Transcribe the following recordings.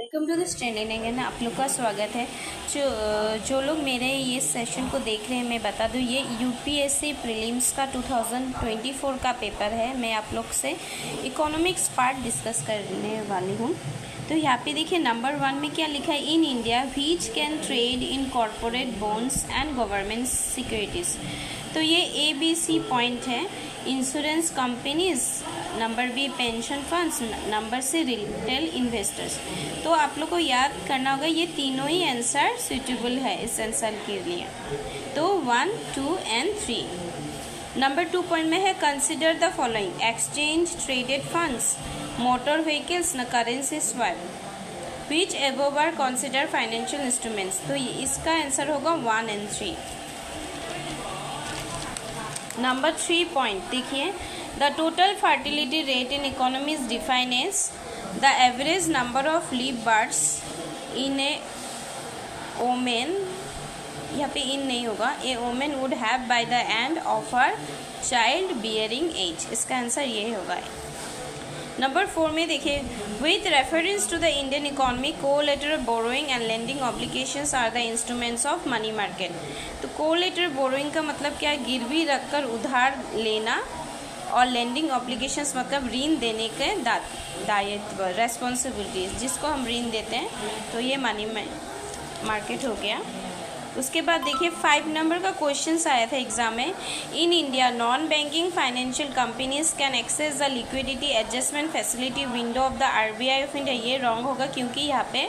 Welcome to this training again, आप लोग का स्वागत है। जो लोग मेरे ये सेशन को देख रहे हैं, मैं बता दूँ ये यूपीएससी प्रीलिम्स का 2024 का पेपर है। मैं आप लोग से इकोनॉमिक्स पार्ट डिस्कस करने वाली हूँ। तो यहाँ पे देखिए नंबर 1 में क्या लिखा है, in India which can trade in corporate bonds and government securities. तो ये ABC पॉइंट है। Insurance companies, number B pension funds, number C retail investors. तो आप लोग को याद करना होगा ये तीनों ही आंसर सूटेबल है इस आंसर के लिए। तो 1, 2 एंड 3। नंबर 2 पॉइंट में है consider the following, exchange traded funds, motor vehicles न currency swap, which above are consider financial instruments. तो इसका आंसर होगा 1 एंड 3। नंबर 3 पॉइंट देखिए, the total fertility rate in economy is defined as the average number of live births in a woman. यहाँ पे in नहीं होगा, a woman would have by the end of her child bearing age. इसका आंसर ये होगा। Number 4 में देखिए, with reference to the Indian economy collateral borrowing and lending obligations are the instruments of money market. तो collateral borrowing का मतलब क्या है, गिरवी रखकर उधार लेना, और लेंडिंग ऑब्लिगेशंस मतलब ऋण देने के दायित्व, रेस्पॉन्सिबिलिटीज, जिसको हम ऋण देते हैं। तो ये मनी मार्केट हो गया। उसके बाद देखिए 5 नंबर का क्वेश्चन आया था एग्जाम में, in India non banking financial companies can access the liquidity adjustment facility window of the RBI of India. ये रॉन्ग होगा क्योंकि यहाँ पे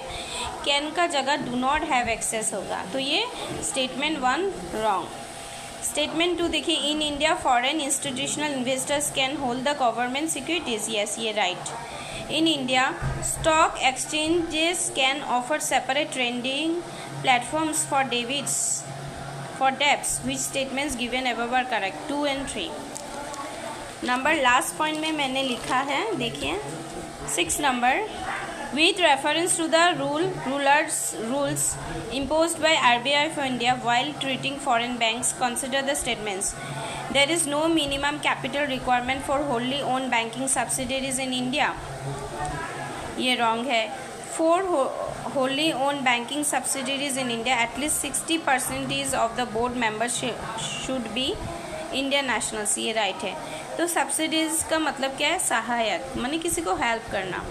कैन का जगह डू नॉट हैव एक्सेस होगा। तो ये स्टेटमेंट 1 रॉन्ग। स्टेटमेंट 2 देखिए, in India foreign institutional investors can hold the government securities. Yes, ये right. In India stock exchanges can offer separate trading platforms for debts, which statements given above are correct? 2 and 3। Number last point में मैंने लिखा है, देखिए 6 number, with reference to the rules imposed by RBI of India while treating foreign banks, consider the statements. There is no minimum capital requirement for wholly owned banking subsidiaries in India। ये wrong है। For wholly owned banking subsidiaries in India, at least 60% of the board members should be Indian nationals। ये right है। तो subsidies का मतलब क्या है, सहायक, माने किसी को हेल्प करना।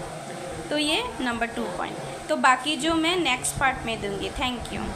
तो ये नंबर 2 पॉइंट। तो बाकी जो मैं नेक्स्ट पार्ट में दूंगी। Thank you.